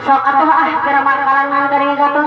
Sok atuh kira makanan dari gato.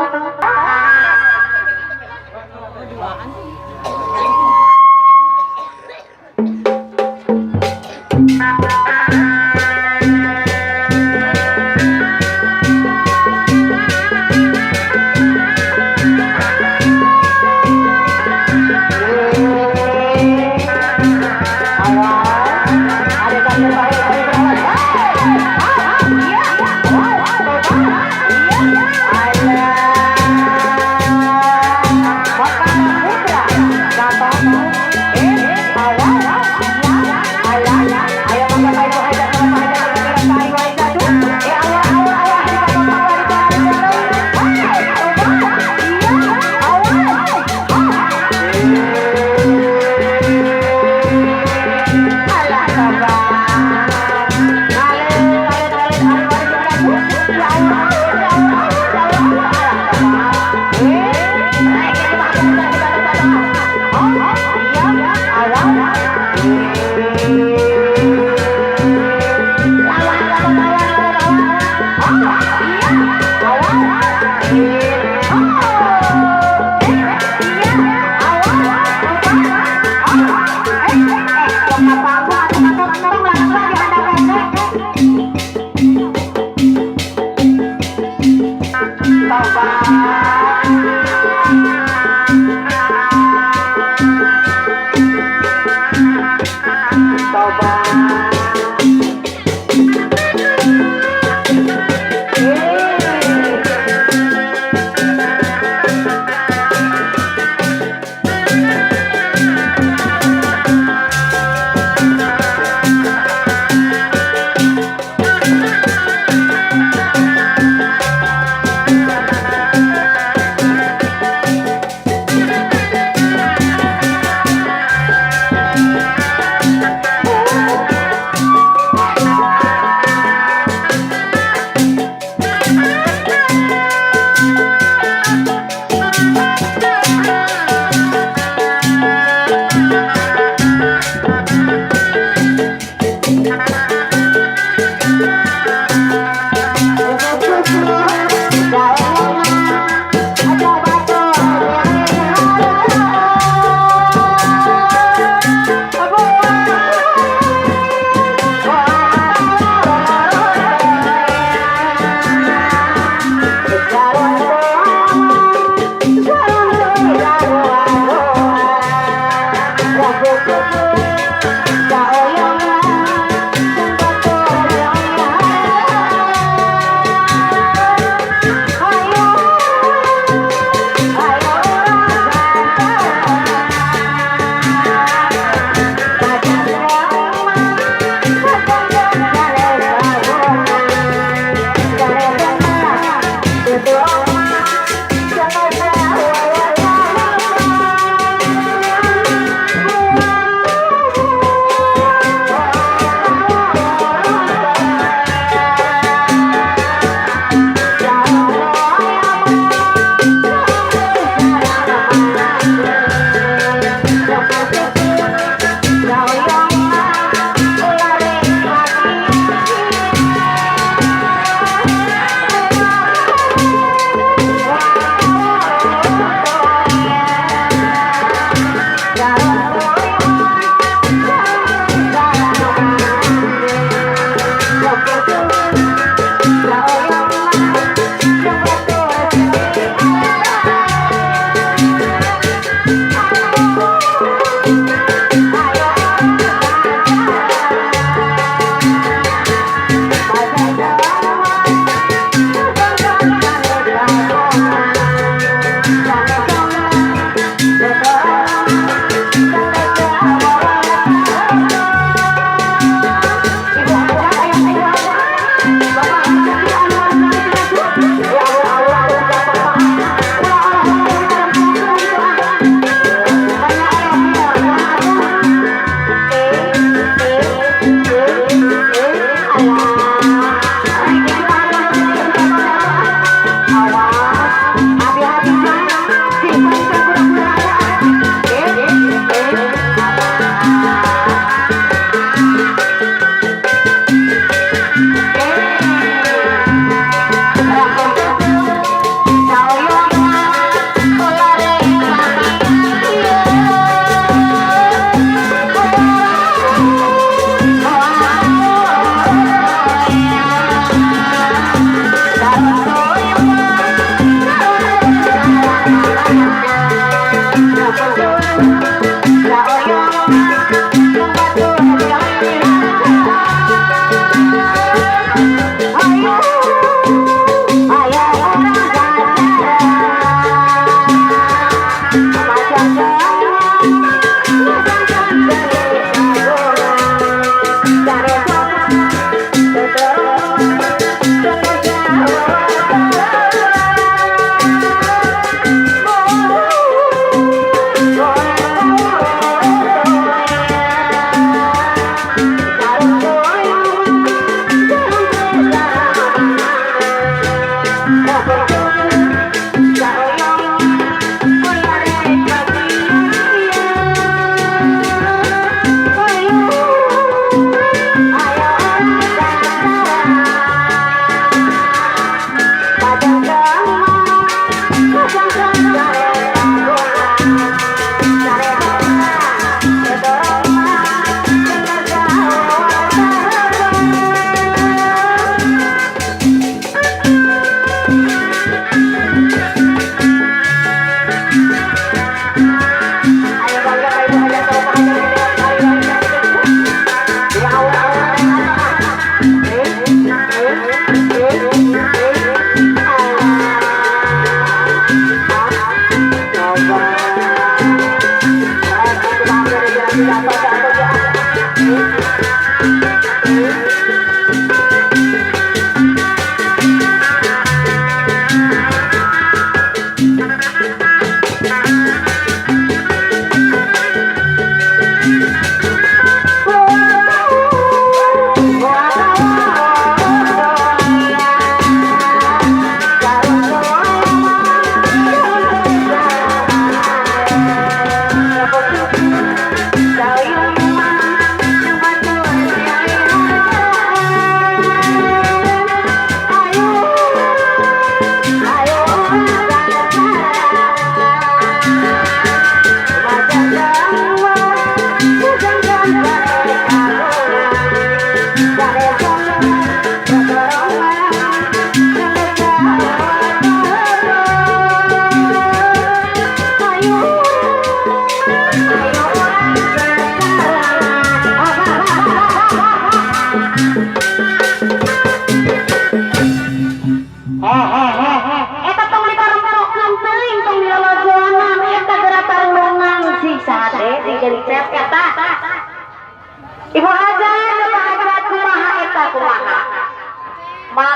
kumaha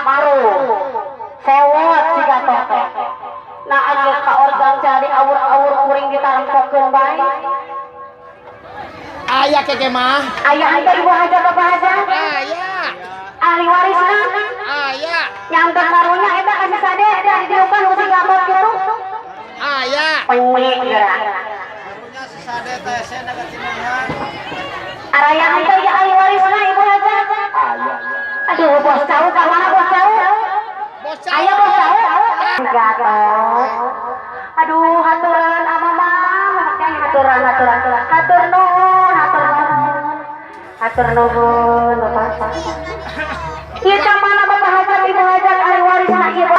makro sewot si gatot nah aja ka organ cari awur-awur kuring ditarempokeun bae Ayah keke mah. aya anta ibu haja bapak haja Ayah. ahli warisna Ayah. nyangka karunya eta kasih sade dari diupan nu si gatot kitu Ayah. pengi geura Karunya si Sade teh saya nagatinangan. araya anta ieu ahli warisna ibu haja aduh bos tahu ka mana bos tahu Bos ayo bos tahu gatot aduh haturan ama mah haturan hatur nuhun hatur nuhun bapak kita mana bapak hajat ibu hajat ahli warisna ibu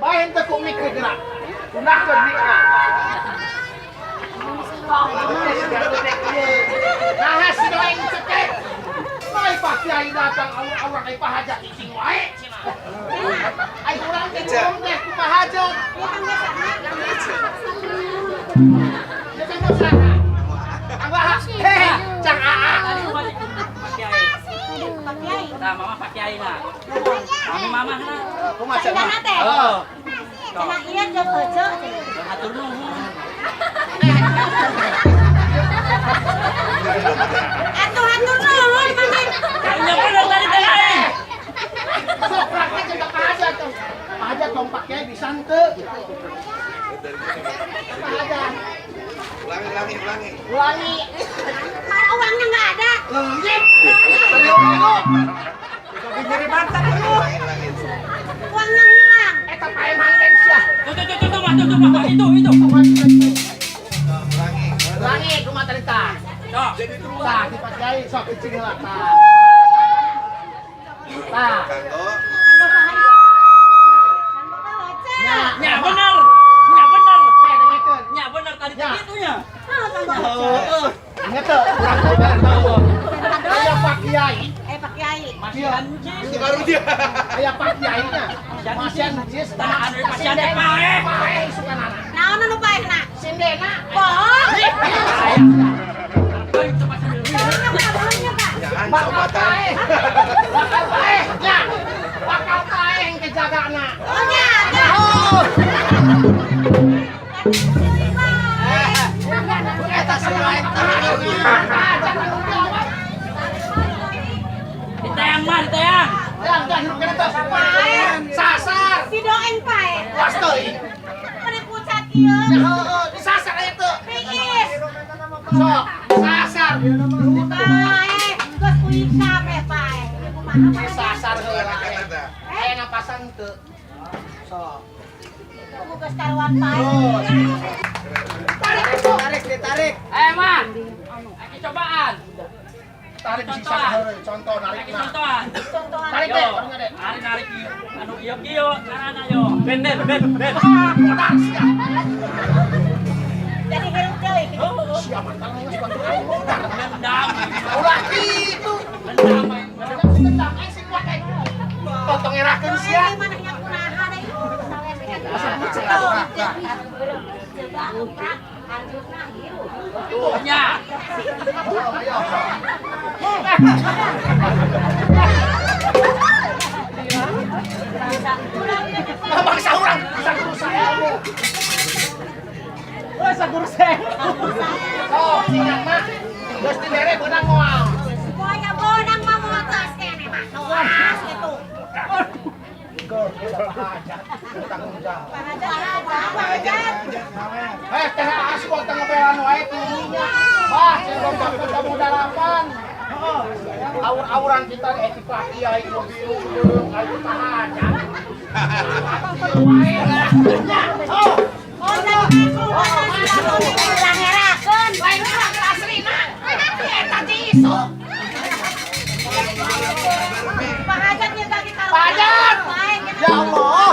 Bahin teh ku mikir gerak. Gunakeun mikna. Nah, si doeng cekek. Bae Pak Kiai datang awak-awak ai pahajat icing wae cenah. Ai urang teh ngomong teh ku pahajat. Ya kan masalah. Abah, Cang Aa. Pak Kiai. Nah, mama Pak Kiai lah. Mama nah. Kumaha cenah? Oh. Cenah ieu jeung heuceu. Hatur nuhun. Atuh nuhun mami. Nya bener tadi teh aing. Sok praktek juga pahajat. Pahajat dong Pak Kiai bisa henteu gitu. Pahajat. Ulangi. Mana uangnya enggak ada. Leungit. Serius. Binjiri mantap lu. Uangnya hilang. Eta pae manten sia. Tuh, itu. Ulangi kumaha tadi tah. Sok. Tah di Pak Kiai sok cicing heula tah. Tah. Nya bener. Nya bener tadi gitunya. Heeh. Ngete urang bener tahu. Aya Pak Kiai. Pak Kiai. Masian Iya. Aya Pak Kiai nya. Masian jis tanah anu pasian teh pae. pae sukanana. Naon nu paehna? Sindena. Bohong. Bakal paeh nya. Bakal paeh yang kejagana. Oh nya, nya. Eta selain Ditayang mah, ditayang. yang hirup kena tuh. Sasar. Si doeng pae. Was teuing. Mari pucat kieu. Disasar aya teu. Piis. Sok, sasar. Pae, geus kuing sape pae. Sasar heula. Aya napasan teu. Sok. Kudu geus karuan pae. Tarik. Mah. Lagi cobaan. Tarik di sasar heureuy, contoh Lagi narik nah. contohan. Contohan. Tarik Yo, deh, pernah deh. narik ieu. Anu ieu karana yo. Ben. Modal siap. Jadi hirup deui. Siapa tangan geus bantu. Dendam. Ulah kitu. Dendam. Tendang aing sing kuat aing. Totong erakeun sia. Ini manehnya kunaha deui. Tuh nya. Bangsa urang, saguru saya. Saguru saya. Oh, singang mah. Geus dibere beunang moal. Pokoknya bonang mah motos kene mah. Nuas gitu. Pahajat. Teh asbol tengah belan wae tingginya. Wah, saya belum dapat kamu dalapan. Aur-auran kita etikat kiai mobil ayo tahaja. Oh, jangan aku ulang herakeun. Lain orang asrina. Eta tisu. Pahajatnya bagi karuan. Pahajat. Ya Allah.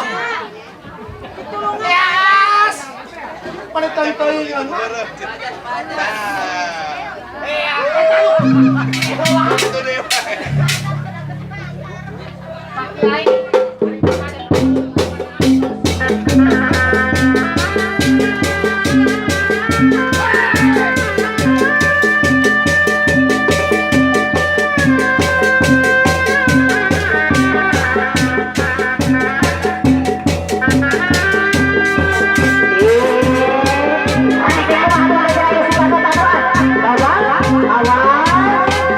Ditulungan. Yes. Pada teuing-teuing anu. Awas,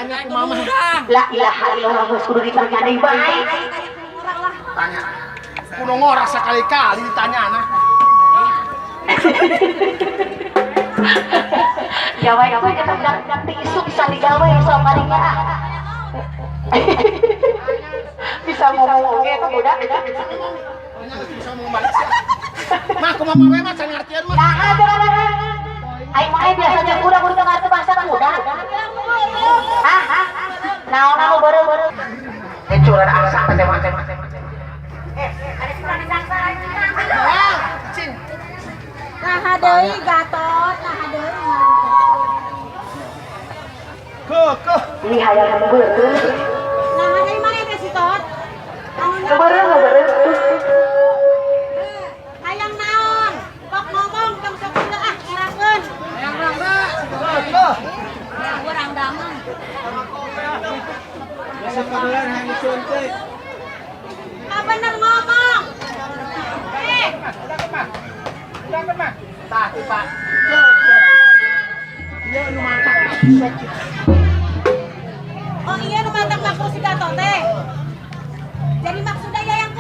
tanya ku mama. La ilaha illallah geus kudu ditanya deui bae. Tanya. Kudu ngora sekali-kali ditanya nah. Gawe itu kita udah isu bisa digawe sok kalinya. Bisa ngomong oke tuh udah. Pokoknya bisa mau balik sih. Mah ku mama we mah can ngartieun mah. Nah, ada. Aing mah biasanya kuda ngarti bahasa kuda. Hah? Naon anu beureum? Curang asa teh mah. Ada curang di sangsa lagi. Wah, cing. Nah deui Gatot, nah deui. Ke. Ini hayang beureum. Nah deui mah eta si Tot. Beureum. Hayang naon? Kok ngomong tong sok teu ngerakeun. Yang rangga. Ke. Urang damang. Biasa kabelan hang suntik. Bener ngomong. Udah kan mah. Tah, Pak. Iya nu mantap. Oh iya nu mantap maksud si Gatot teh. Jadi maksudnya ya yang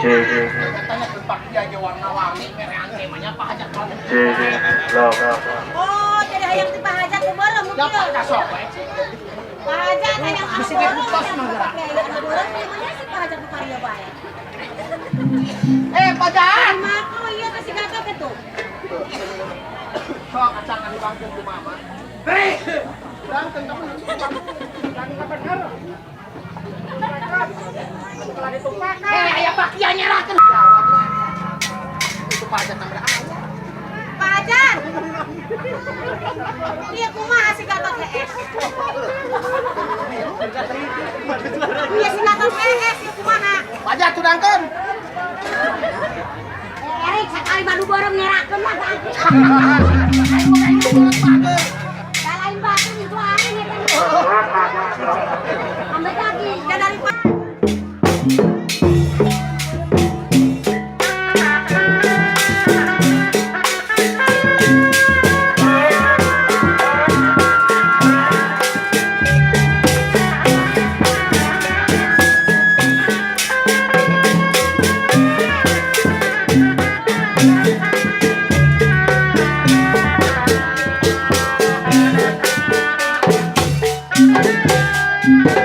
Tanya ke Pak dia aja warna-warni merean temanya Pak Hajat banget. Oh, jadi hayang ti pahajat ku beureum Ya Pak kieu. kasok we. Pahajat hayang anu Bisi ge beureum. kutos mah gerak. Anu beureum namanya si pahajat ku karya bae. Pak Jahat. Maka iya ke si Gatot itu. Sok acangan dibangkeun ku mama. Hei. Bangkeun tapi bangkeun bener. Aya Pak Kia nyerahkeun. Itu Pak Hajat nang berak. Pahajat. Iya kumaha si Gatot hees. Iya si Gatot hees ieu kumaha. Pak Hajat tudangkeun. Erik sakali madu beureum nyerakeun mah ganti. Dalain batu itu aing eta. Ambek lagi dari Thank you.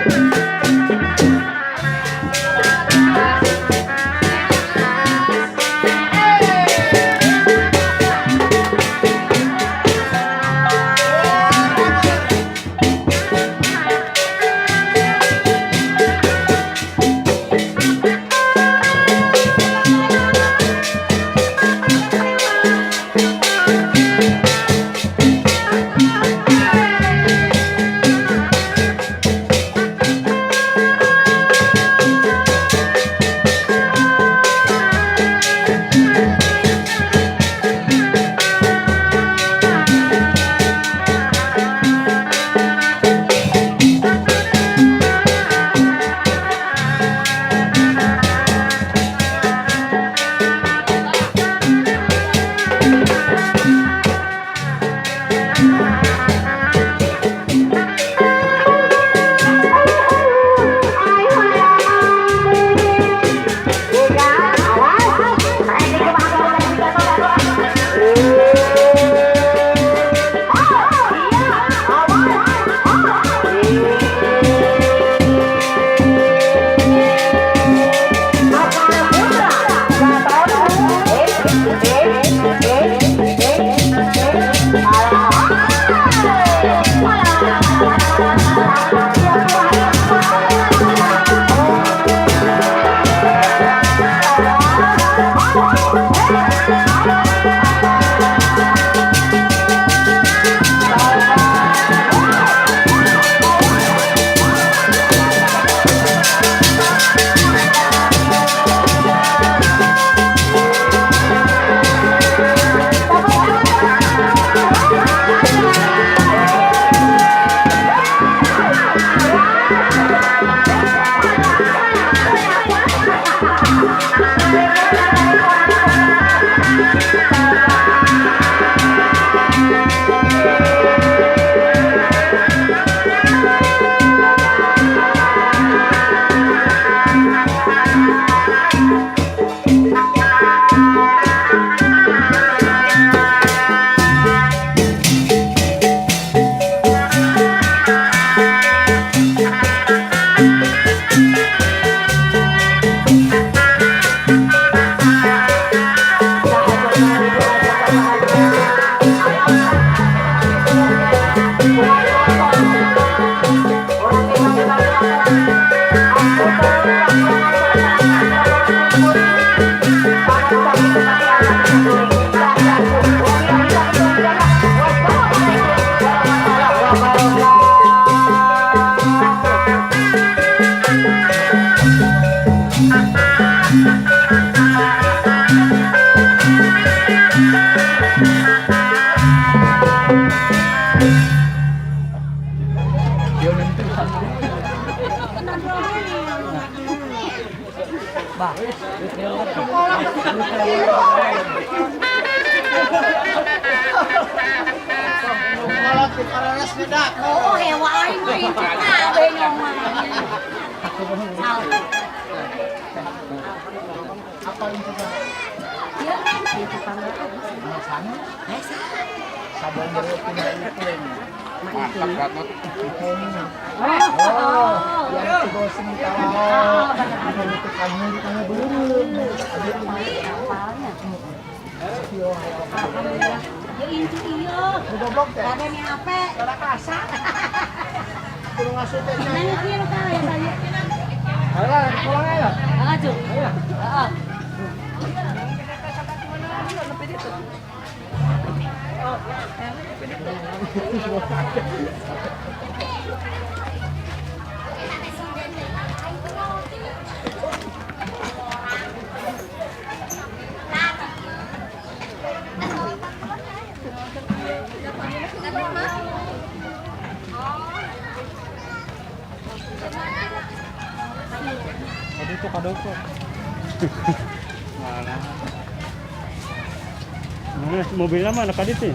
Kalau kita reres ngedak. Oo, hewa ay mo yung kabe yung Apa yang kita? Sabon dari pindah-pindah. Mantap banget. Oh, yang digosing tahu. Itu kamu di kamu belum. Ya inti iyo. Goblok teh. Ada nih apa? Cara kasar. Kudu ngasutin. Nani kira kaya saya. Ayo, pulang aja. Ayo. Heeh. Tadi itu kado kok. Mana mobilnya mana kadit nih?